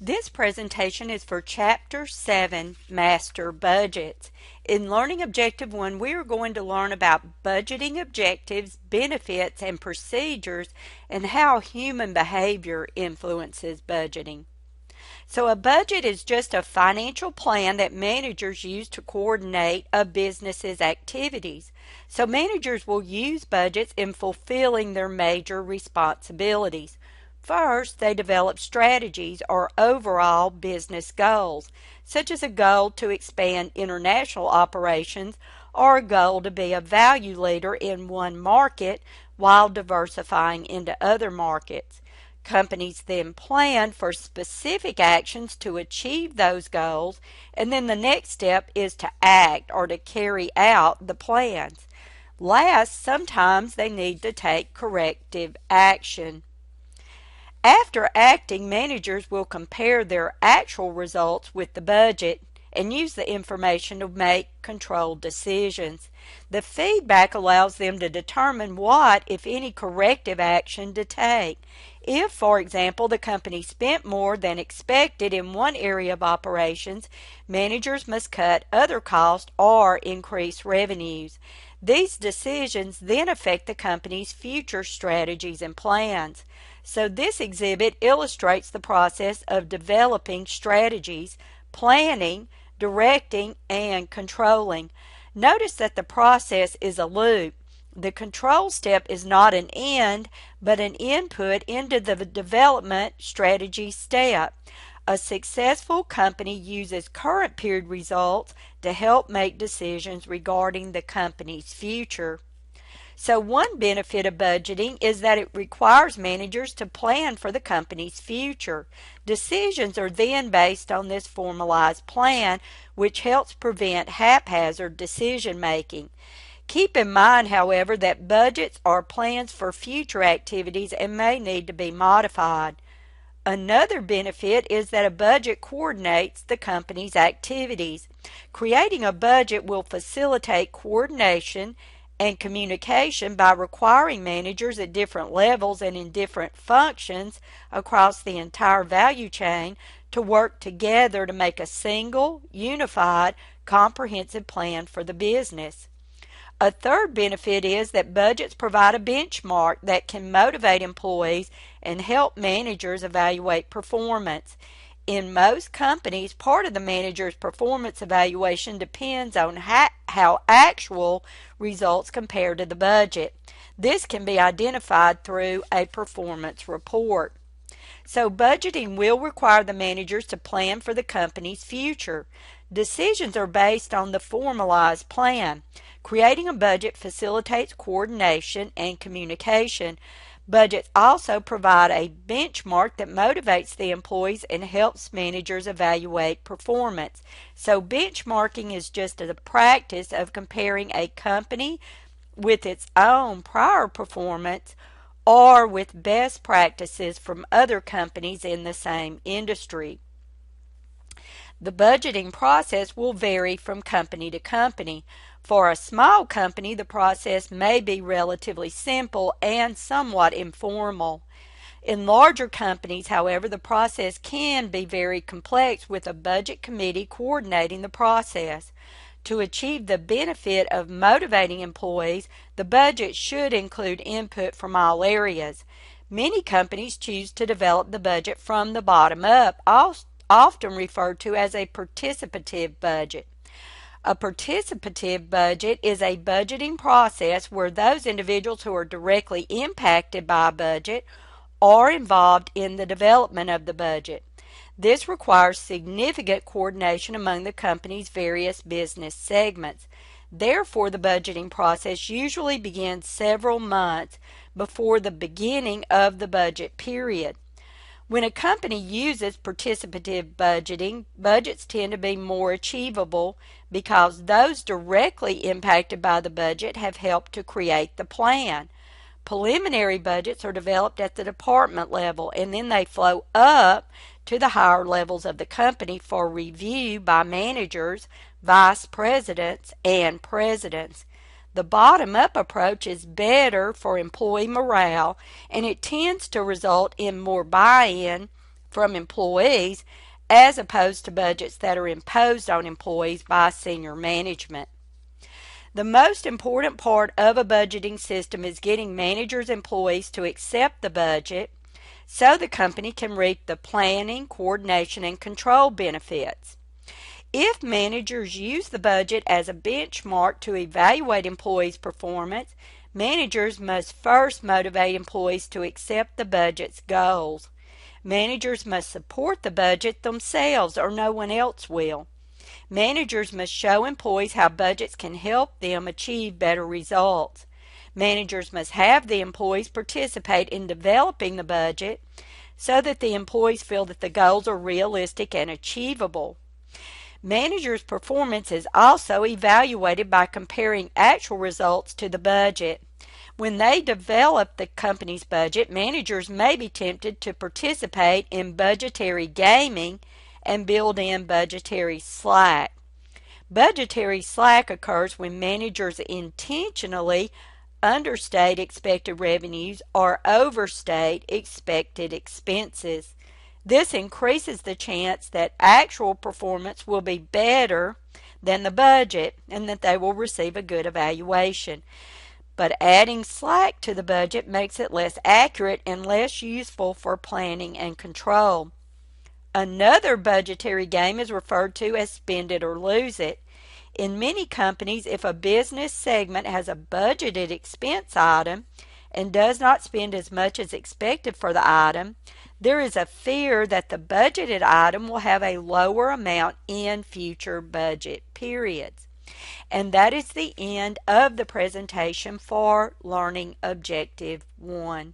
This presentation is for Chapter 7, Master Budgets. In Learning Objective 1, we are going to learn about budgeting objectives, benefits, and procedures, and how human behavior influences budgeting. So a budget is just a financial plan that managers use to coordinate a business's activities. So managers will use budgets in fulfilling their major responsibilities. First, they develop strategies or overall business goals, such as a goal to expand international operations or a goal to be a value leader in one market while diversifying into other markets. Companies then plan for specific actions to achieve those goals, and then the next step is to act or to carry out the plans. Last, sometimes they need to take corrective action. After acting, managers will compare their actual results with the budget and use the information to make controlled decisions. The feedback allows them to determine what, if any, corrective action to take. If, for example, the company spent more than expected in one area of operations, managers must cut other costs or increase revenues. These decisions then affect the company's future strategies and plans. So this exhibit illustrates the process of developing strategies, planning, directing, and controlling. Notice that the process is a loop. The control step is not an end, but an input into the development strategy step. A successful company uses current period results to help make decisions regarding the company's future. So one benefit of budgeting is that it requires managers to plan for the company's future. Decisions are then based on this formalized plan, which helps prevent haphazard decision making. Keep in mind, however, that budgets are plans for future activities and may need to be modified. Another benefit is that a budget coordinates the company's activities. Creating a budget will facilitate coordination and communication by requiring managers at different levels and in different functions across the entire value chain to work together to make a single, unified, comprehensive plan for the business. A third benefit is that budgets provide a benchmark that can motivate employees and help managers evaluate performance. In most companies, part of the manager's performance evaluation depends on how actual results compare to the budget. This can be identified through a performance report. So budgeting will require the managers to plan for the company's future. Decisions are based on the formalized plan. Creating a budget facilitates coordination and communication. Budgets also provide a benchmark that motivates the employees and helps managers evaluate performance. So benchmarking is just a practice of comparing a company with its own prior performance or with best practices from other companies in the same industry. The budgeting process will vary from company to company. For a small company, the process may be relatively simple and somewhat informal. In larger companies, however, the process can be very complex with a budget committee coordinating the process. To achieve the benefit of motivating employees, the budget should include input from all areas. Many companies choose to develop the budget from the bottom up, often referred to as a participative budget. A participative budget is a budgeting process where those individuals who are directly impacted by a budget are involved in the development of the budget. This requires significant coordination among the company's various business segments. Therefore, the budgeting process usually begins several months before the beginning of the budget period. When a company uses participative budgeting, budgets tend to be more achievable because those directly impacted by the budget have helped to create the plan. Preliminary budgets are developed at the department level and then they flow up to the higher levels of the company for review by managers, vice presidents, and presidents. The bottom-up approach is better for employee morale, and it tends to result in more buy-in from employees as opposed to budgets that are imposed on employees by senior management. The most important part of a budgeting system is getting managers' employees to accept the budget so the company can reap the planning, coordination, and control benefits. If managers use the budget as a benchmark to evaluate employees' performance, managers must first motivate employees to accept the budget's goals. Managers must support the budget themselves or no one else will. Managers must show employees how budgets can help them achieve better results. Managers must have the employees participate in developing the budget so that the employees feel that the goals are realistic and achievable. Managers' performance is also evaluated by comparing actual results to the budget. When they develop the company's budget, managers may be tempted to participate in budgetary gaming and build in budgetary slack. Budgetary slack occurs when managers intentionally understate expected revenues or overstate expected expenses. This increases the chance that actual performance will be better than the budget and that they will receive a good evaluation. But adding slack to the budget makes it less accurate and less useful for planning and control. Another budgetary game is referred to as spend it or lose it. In many companies, if a business segment has a budgeted expense item and does not spend as much as expected for the item, there is a fear that the budgeted item will have a lower amount in future budget periods. And that is the end of the presentation for Learning Objective 1.